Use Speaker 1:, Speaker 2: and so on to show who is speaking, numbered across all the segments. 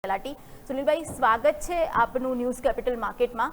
Speaker 1: તલાટી સુનિલભાઈ, સ્વાગત છે આપનું ન્યૂઝ કેપિટલ માર્કેટમાં.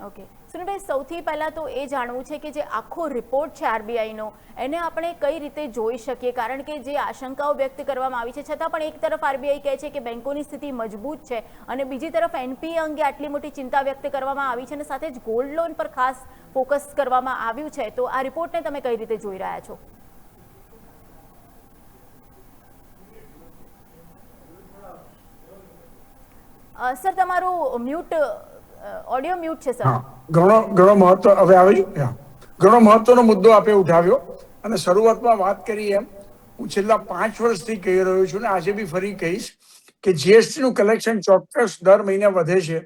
Speaker 1: ઓકે સુનિલભાઈ, સૌથી પહેલાં તો એ જાણવું છે કે જે આખો રિપોર્ટ છે આરબીઆઈનો, એને આપણે કઈ રીતે જોઈ શકીએ? કારણ કે જે આશંકાઓ વ્યક્ત કરવામાં આવી છે, છતાં પણ એક તરફ આરબીઆઈ કહે છે કે બેંકોની સ્થિતિ મજબૂત છે અને બીજી તરફ એનપીએ અંગે આટલી મોટી ચિંતા વ્યક્ત કરવામાં આવી છે અને સાથે જ ગોલ્ડ લોન પર ખાસ ફોકસ કરવામાં આવ્યું છે. તો આ રિપોર્ટને તમે કઈ રીતે જોઈ રહ્યા છો? સર, તમારું ઓડિયો મ્યુટ છે સર.
Speaker 2: ઘણો મહત્વ હવે આવે છે. ઘણો મહત્વનો મુદ્દો આપે ઉઠાવ્યો અને શરૂઆતમાં વાત કરી એમ હું છેલ્લા 5 વર્ષથી કહી રહ્યો છું ને આજે બી ફરી કહીશ કે જીએસટી નું કલેક્શન ચોક્કસ દર મહિને વધે છે,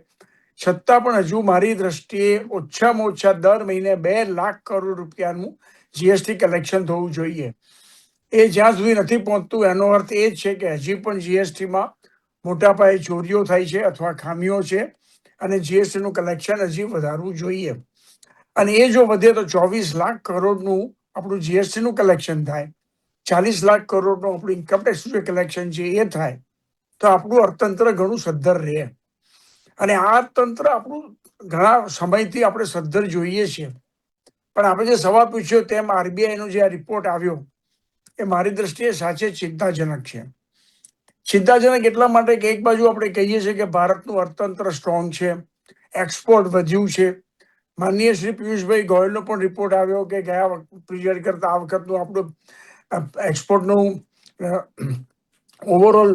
Speaker 2: છતાં પણ હજુ મારી દ્રષ્ટિએ ઓછામાં ઓછા દર મહિને 2 લાખ કરોડ રૂપિયાનું જીએસટી કલેક્શન થવું જોઈએ. એ જ્યાં સુધી નથી પહોંચતું એનો અર્થ એ જ છે કે હજી પણ જીએસટીમાં મોટા પાયે ચોરીઓ થાય છે અથવા ખામીઓ છે અને જીએસટી નું કલેક્શન હજી વધારવું જોઈએ. અને એ જો વધે તો 24 લાખ કરોડનું આપણું જીએસટી નું કલેક્શન થાય, 40 લાખ કરોડનું આપણું ઇન્કમ ટેક્સ કલેક્શન છે એ થાય તો આપણું અર્થતંત્ર ઘણું સદ્ધર રહે. અને આ તંત્ર આપણું ઘણા સમયથી આપણે સદ્ધર જોઈએ છીએ. પણ આપણે જે સવાલ પૂછ્યો તેમ આરબીઆઈ નો જે આ રિપોર્ટ આવ્યો એ મારી દ્રષ્ટિએ સાચે ચિંતાજનક છે. ચિંતાજનક એટલા માટે કે એક બાજુ આપણે કહીએ છીએ કે ભારતનું અર્થતંત્ર સ્ટ્રોંગ છે, એક્સપોર્ટ વધ્યું છે. માનનીય શ્રી પિયુષભાઈ ગોયલનો પણ રિપોર્ટ આવ્યો કે ગયા પીરિયડ કરતા આ વખતનું આપણું એક્સપોર્ટનું ઓવરઓલ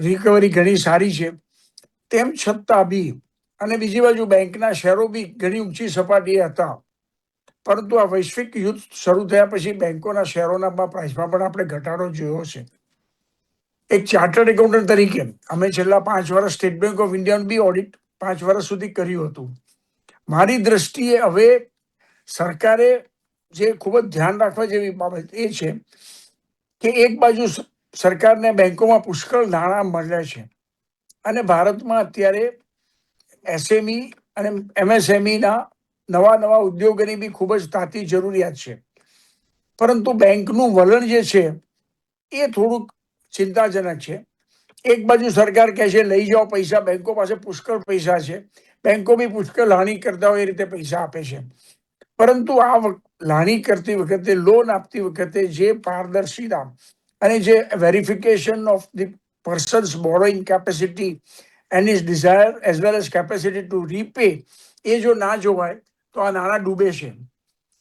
Speaker 2: રિકવરી ઘણી સારી છે. તેમ છતાં બી અને બીજી બાજુ બેંકના શેરો બી ઘણી ઊંચી સપાટીએ હતા. પરંતુ આ વૈશ્વિક યુદ્ધ શરૂ થયા પછી બેંકોના શેરોના પ્રાઇસમાં પણ આપણે ઘટાડો જોયો છે. એક ચાર્ટર્ડ એકાઉન્ટન્ટ તરીકે અમે છેલ્લા 5 વર્ષ સ્ટેટ બેંક ઓફ ઇન્ડિયાનું બી ઓડિટ 5 વર્ષ સુધી કર્યું હતું. મારી દ્રષ્ટિએ હવે સરકારે જે ખૂબ જ ધ્યાન રાખવા જેવી બાબત એ છે કે એક બાજુ સરકારને બેંકોમાં પુષ્કળ નાણાં મળે છે અને ભારતમાં અત્યારે એસએમઈ અને એમએસએમઈના નવા ઉદ્યોગોની બી ખૂબ જ તાતી જરૂરિયાત છે. પરંતુ બેંકનું વલણ જે છે એ થોડુંક ચિંતાજનક છે. એક બાજુ સરકાર કહે છે લઈ જાઓ પૈસા, બેંકો પાસે પુષ્કળ પૈસા છે, બેંકો બી પુષ્કળ લાણી કરતા હોય એ રીતે પૈસા આપે છે. પરંતુ આ લાણી કરતી વખતે, લોન આપતી વખતે જે પારદર્શિતા અને જે verification of the persons borrowing capacity and his desire as well as capacity to repay એ જો ના જોવાય તો આ નાણાં ડૂબે છે.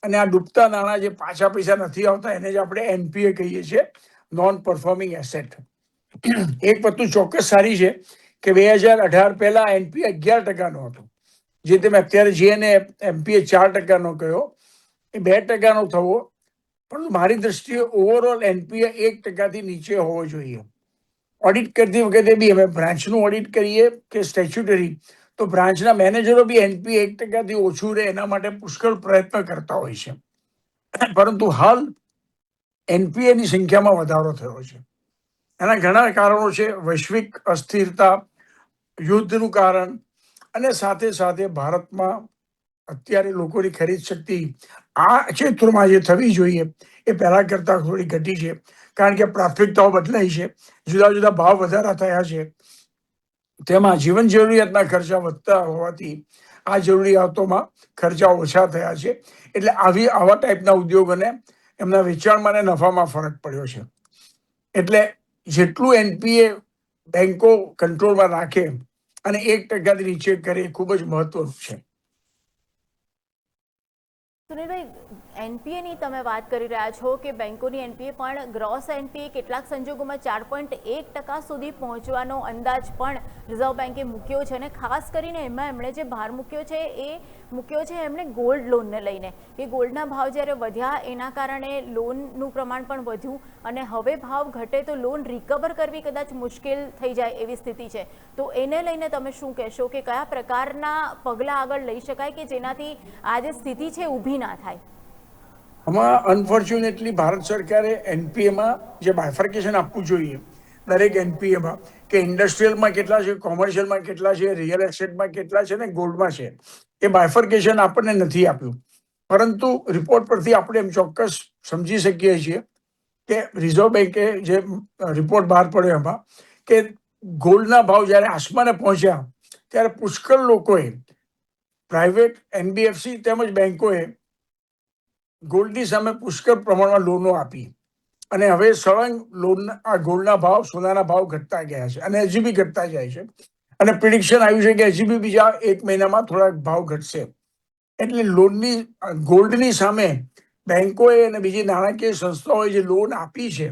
Speaker 2: અને આ ડૂબતા નાણાં જે પાછા પૈસા નથી આવતા એને જ આપણે એનપીએ કહીએ છીએ, નોન પરફોર્મિંગ એસેટ. એક વસ્તુ ચોક્કસ સારી છે કે 2018 પહેલા એનપીએ 11% હતો, જે તમે અત્યારે જેને એમપીએ 4% કહ્યો એ 2% થવો. પણ મારી દ્રષ્ટિએ ઓવરઓલ એનપીએ 1%થી નીચે હોવો જોઈએ. ઓડિટ કરતી વખતે બી અમે બ્રાન્ચનું ઓડિટ કરીએ કે સ્ટેચ્યુટરી, તો બ્રાન્ચના મેનેજરો બી એનપીએ 1%થી ઓછું રહે એના માટે પુષ્કળ પ્રયત્ન કરતા હોય છે. પરંતુ હાલ એનપીએની સંખ્યામાં વધારો થયો છે. એના ઘણા કારણો છે, વૈશ્વિક અસ્થિરતા, યુદ્ધનું કારણ અને સાથે સાથે ભારતમાં અત્યારે લોકોની ખરીદ શક્તિ આ ક્ષેત્રોમાં જે થવી જોઈએ એ પહેલા કરતા થોડી ઘટી છે. કારણ કે પ્રાથમિકતાઓ બદલાઈ છે, જુદા જુદા ભાવ વધારા થયા છે, તેમાં જીવન જરૂરિયાતના ખર્ચા વધતા હોવાથી આ જરૂરિયાતોમાં ખર્ચા ઓછા થયા છે. એટલે આવા ટાઈપના ઉદ્યોગોને એમના વેચાણમાં અને નફામાં ફરક પડ્યો છે. એટલે જેટલું એનપીએ બેંકો કંટ્રોલમાં રાખે અને 1%થી નીચે કરે એ ખૂબ જ મહત્વનું છે.
Speaker 1: સુનિલભાઈ, એનપીએની તમે વાત કરી રહ્યા છો કે બેંકોની એનપીએ પણ ગ્રોસ એનપીએ કેટલાક સંજોગોમાં 4.1% સુધી પહોંચવાનો અંદાજ પણ રિઝર્વ બેન્કે મૂક્યો છે. અને ખાસ કરીને એમાં એમણે જે ભાર મૂક્યો છે એ મૂક્યો છે એમણે ગોલ્ડ લોનને લઈને, કે ગોલ્ડના ભાવ જ્યારે વધ્યા એના કારણે લોનનું પ્રમાણ પણ વધ્યું અને હવે ભાવ ઘટે તો લોન રિકવર કરવી કદાચ મુશ્કેલ થઈ જાય એવી સ્થિતિ છે. તો એને લઈને તમે શું કહેશો કે કયા પ્રકારના પગલાં આગળ લઈ શકાય કે જેનાથી આ જે સ્થિતિ છે ઊભી ના થાય?
Speaker 2: આમાં અનફોર્ચ્યુનેટલી ભારત સરકારે એનપીએમાં જે બાયફર્કેશન આપવું જોઈએ દરેક એનપીએમાં, કે ઇન્ડસ્ટ્રીયલમાં કેટલા છે, કોમર્શિયલમાં કેટલા છે, રિયલ એસ્ટેટમાં કેટલા છે ને ગોલ્ડમાં છે, એ બાયફર્કેશન આપણને નથી આપ્યું. પરંતુ રિપોર્ટ પરથી આપણે એમ ચોક્કસ સમજી શકીએ છીએ કે રિઝર્વ બેન્કે જે રિપોર્ટ બહાર પડ્યો એમાં કે ગોલ્ડના ભાવ જ્યારે આસમાને પહોંચ્યા ત્યારે પુષ્કળ લોકોએ, પ્રાઇવેટ એનબીએફસી તેમજ બેન્કોએ ગોલ્ડની સામે પુષ્કળ પ્રમાણમાં લોનો આપી અને હવે સળંગ લોન આ ગોલ્ડના ભાવ, સોનાના ભાવ ઘટતા ગયા છે અને હજી બી ઘટતા જાય છે અને પ્રિડિક્શન આવ્યું છે કે હજી બી બીજા 1 મહિનામાં થોડાક ભાવ ઘટશે. એટલે ગોલ્ડની સામે બેન્કોએ અને બીજી નાણાકીય સંસ્થાઓએ જે લોન આપી છે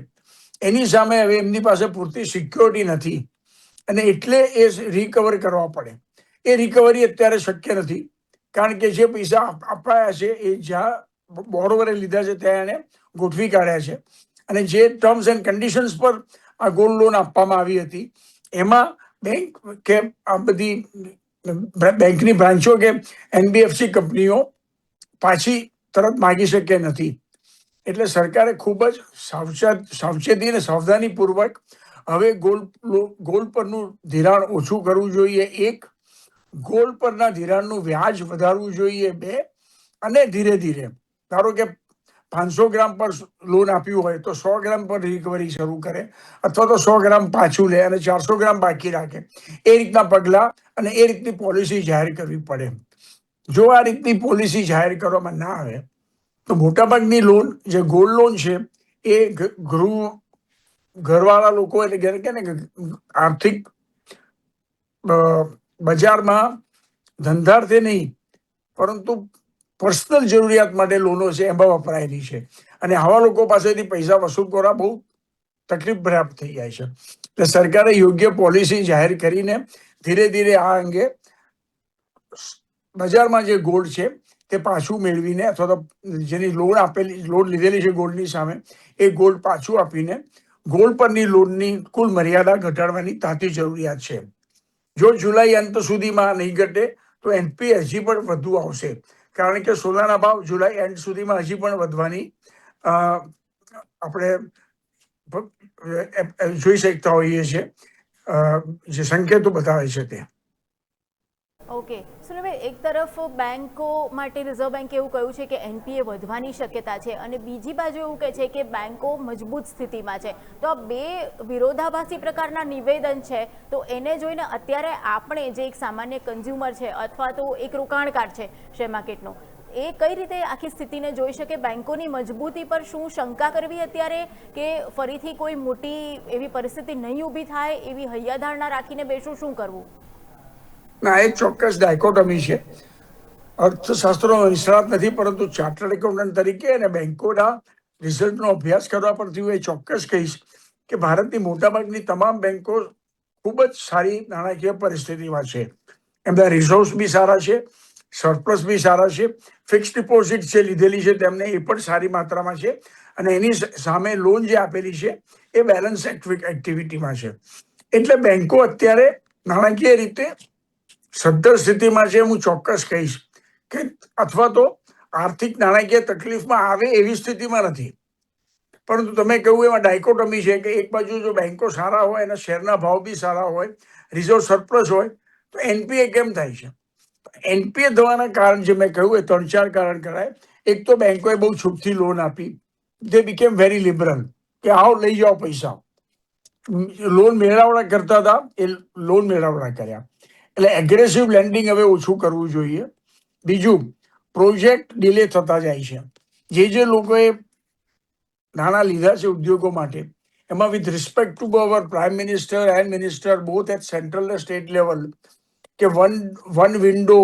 Speaker 2: એની સામે હવે એમની પાસે પૂરતી સિક્યોરિટી નથી અને એટલે એ રિકવર કરવા પડે. એ રિકવરી અત્યારે શક્ય નથી કારણ કે જે પૈસા અપાયા છે એ જ્યાં બોરોવરે લીધા છે ત્યાં એને ગોઠવી કાઢ્યા છે અને જે ટર્મ્સ એન્ડ કન્ડિશન્સ પર આ ગોલ્ડ લોન આપવામાં આવી હતી એમાં બેંક કે આ બધી બેંકની બ્રાન્ચો કે એનબીએફસી કંપનીઓ પાછી તરત માગી શકે નથી. એટલે સરકારે ખૂબ જ સાવચેતી અને સાવધાનીપૂર્વક હવે ગોલ્ડ પરનું ધિરાણ ઓછું કરવું જોઈએ, 1, ગોલ્ડ પરના ધિરાણનું વ્યાજ વધારવું જોઈએ, 2, અને ધીરે ધીરે ધારો કે 500 ગ્રામ પર લોન આપ્યું હોય તો 100 ગ્રામ પર રિકવરી શરૂ કરે અથવા તો 100 ગ્રામ પાછું લે અને 400 ગ્રામ બાકી રાખે. એ રીતના પગલાં અને એ રીતની પોલિસી જાહેર કરવી પડે. જો આ રીતની પોલિસી જાહેર કરવામાં ના આવે તો મોટાભાગની લોન જે ગોલ્ડ લોન છે એ ઘરવાળા લોકો એટલે કે ને આર્થિક બજારમાં ધંધાર્થે નહીં પરંતુ પર્સનલ જરૂરિયાત માટે લોનો છે એમાં વપરાયેલી છે અને આવા લોકો પાસેથી પૈસા વસૂલ કરવા બહુ તકલીફ પ્રાપ્ત થઈ જાય છે. એટલે સરકારે યોગ્ય પોલિસી જાહેર કરીને ધીરે ધીરે આ અંગે બજારમાં જે ગોલ્ડ છે તે પાછું મેળવીને અથવા તો જેની લોન લીધેલી છે ગોલ્ડની સામે એ ગોલ્ડ પાછું આપીને ગોલ્ડ પરની લોનની કુલ મર્યાદા ઘટાડવાની તાતી જરૂરિયાત છે. જો જુલાઈ અંત સુધીમાં નહીં ઘટે તો એનપીએ હજી પણ વધુ આવશે કારણ કે સોનાના ભાવ જુલાઈ એન્ડ સુધીમાં હજી પણ વધવાની આપણે જોઈ શકતા હોઈએ છીએ, જે સંકેતો બતાવે છે તે.
Speaker 1: ઓકે સુનિલભાઈ, એક તરફ બેંકો માટે રિઝર્વ બેન્કે એવું કહ્યું છે કે એનપીએ વધવાની શક્યતા છે અને બીજી બાજુ એવું કહે છે કે બેંકો મજબૂત સ્થિતિમાં છે. તો આ બે વિરોધાભાસી પ્રકારના નિવેદન છે તો એને જોઈને અત્યારે આપણે જે એક સામાન્ય કન્ઝ્યુમર છે અથવા તો એક રોકાણકાર છે શેર માર્કેટનો, એ કઈ રીતે આખી સ્થિતિને જોઈ શકે? બેંકોની મજબૂતી પર શું શંકા કરવી અત્યારે કે ફરીથી કોઈ મોટી એવી પરિસ્થિતિ નહીં ઊભી થાય એવી હૈયાધારણા રાખીને બેસું? શું કરવું?
Speaker 2: ના, એક ચોક્કસ ડાયકોટમી છે. અર્થશાસ્ત્રનો નિષ્ણાત નથી પરંતુ ચાર્ટર્ડ એકાઉન્ટન્ટ તરીકે અને બેંકોના રિઝલ્ટનો અભ્યાસ કરવા પરથી હું એ ચોક્કસ કહીશ કે ભારતની મોટાભાગની તમામ બેંકો ખૂબ જ સારી નાણાકીય પરિસ્થિતિમાં છે. એમના રિઝર્વ્સ બી સારા છે, સરપ્લસ બી સારા છે, ફિક્સ ડિપોઝિટ જે લીધેલી છે તેમને એ પણ સારી માત્રામાં છે અને એની સામે લોન જે આપેલી છે એ બેલેન્સ એક્ટિવિટીમાં છે. એટલે બેંકો અત્યારે નાણાકીય રીતે સદ્ધર સ્થિતિમાં છે હું ચોક્કસ કહીશ કે અથવા તો આર્થિક નાણાકીય તકલીફમાં આવે એવી સ્થિતિમાં નથી. પરંતુ તમે કહ્યું એમાં ડાયકોટમી છે કે એક બાજુ જો બેંકો સારા હોય અને શેરના ભાવ બી સારા હોય, રિઝર્વ સરપ્લસ હોય તો એનપીએ કેમ થાય છે? એનપીએ થવાના કારણ જે મેં કહ્યું એ 3-4 કારણ કરાય. એક તો બેંકોએ બહુ છૂટથી લોન આપી, દે બીકેમ વેરી લિબરલ કે આવો લઈ જાઓ પૈસા. લોન મેળવડા કરતા હતા એ લોન મેળવડા કર્યા એટલે એગ્રેસિવ લેન્ડિંગ હવે ઓછું કરવું જોઈએ. બીજું, પ્રોજેક્ટ ડિલે થતા જાય છે. જે લોકોએ નાણાં લીધા છે ઉદ્યોગો માટે એમાં with respect to our prime minister and minister both at central અને સ્ટેટ લેવલ કે વન વિન્ડો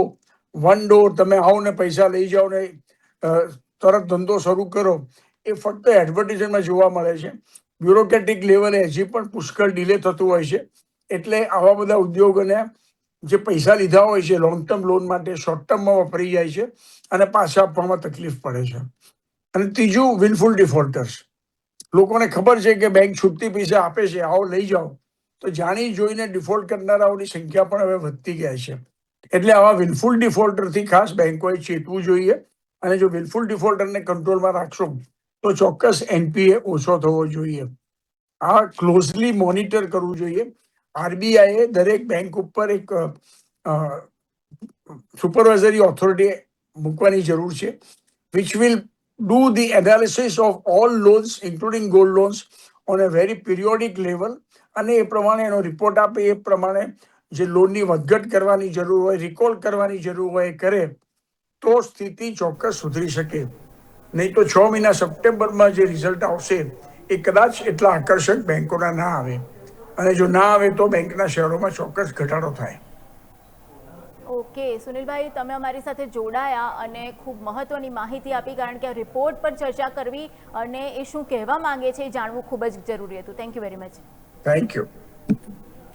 Speaker 2: વન ડોર, તમે આવો ને પૈસા લઈ જાઓ ને તરત ધંધો શરૂ કરો, એ ફક્ત એડવર્ટિઝમેન્ટમાં જોવા મળે છે. બ્યુરોક્રેટિક લેવલે હજી પણ પુષ્કળ ડિલે થતું હોય છે. એટલે આવા બધા ઉદ્યોગોને જે પૈસા લીધા હોય છે લોંગ ટર્મ લોન માટે શોર્ટ ટર્મમાં વપરાઈ જાય છે અને પાછા આપવામાં તકલીફ પડે છે. અને ત્રીજું, વિલફુલ ડિફોલ્ટર્સ. લોકોને ખબર છે કે બેંક છૂટતી પૈસા આપે છે, આવો લઈ જાઓ, તો જાણી જોઈને ડિફોલ્ટ કરનારાઓની સંખ્યા પણ હવે વધતી જાય છે. એટલે આવા વિલફુલ ડિફોલ્ટરથી ખાસ બેંકોએ ચેતવું જોઈએ અને જો વિલફુલ ડિફોલ્ટરને કંટ્રોલમાં રાખશો તો ચોક્કસ એનપીએ ઓછો થવો જોઈએ. આ ક્લોઝલી મોનિટર કરવું જોઈએ. આરબીઆઈએ દરેક બેંક ઉપર એક સુપરવાઇઝરી ઓથોરિટી મૂકવાની જરૂર છે, which will do the analysis of all loans, including gold loans, on a very periodic level, અને એ પ્રમાણે એનો રિપોર્ટ આપે, એ પ્રમાણે જે લોનની વધઘટ કરવાની જરૂર હોય, રિકોલ કરવાની જરૂર હોય એ કરે તો સ્થિતિ ચોક્કસ સુધરી શકે. નહીં તો 6 મહિના સપ્ટેમ્બરમાં જે રિઝલ્ટ આવશે એ કદાચ એટલા આકર્ષક બેંકોના ના આવે, અને જો ના આવે તો બેંકના શેરોમાં ચોક્કસ ઘટાડો થાય.
Speaker 1: ઓકે સુનિલભાઈ, તમે અમારી સાથે જોડાયા અને ખૂબ મહત્વની માહિતી આપી, કારણ કે આ રિપોર્ટ પર ચર્ચા કરવી અને એ શું કહેવા માંગે છે એ જાણવું ખૂબ જ જરૂરી હતું. Thank you very much.
Speaker 2: Thank you.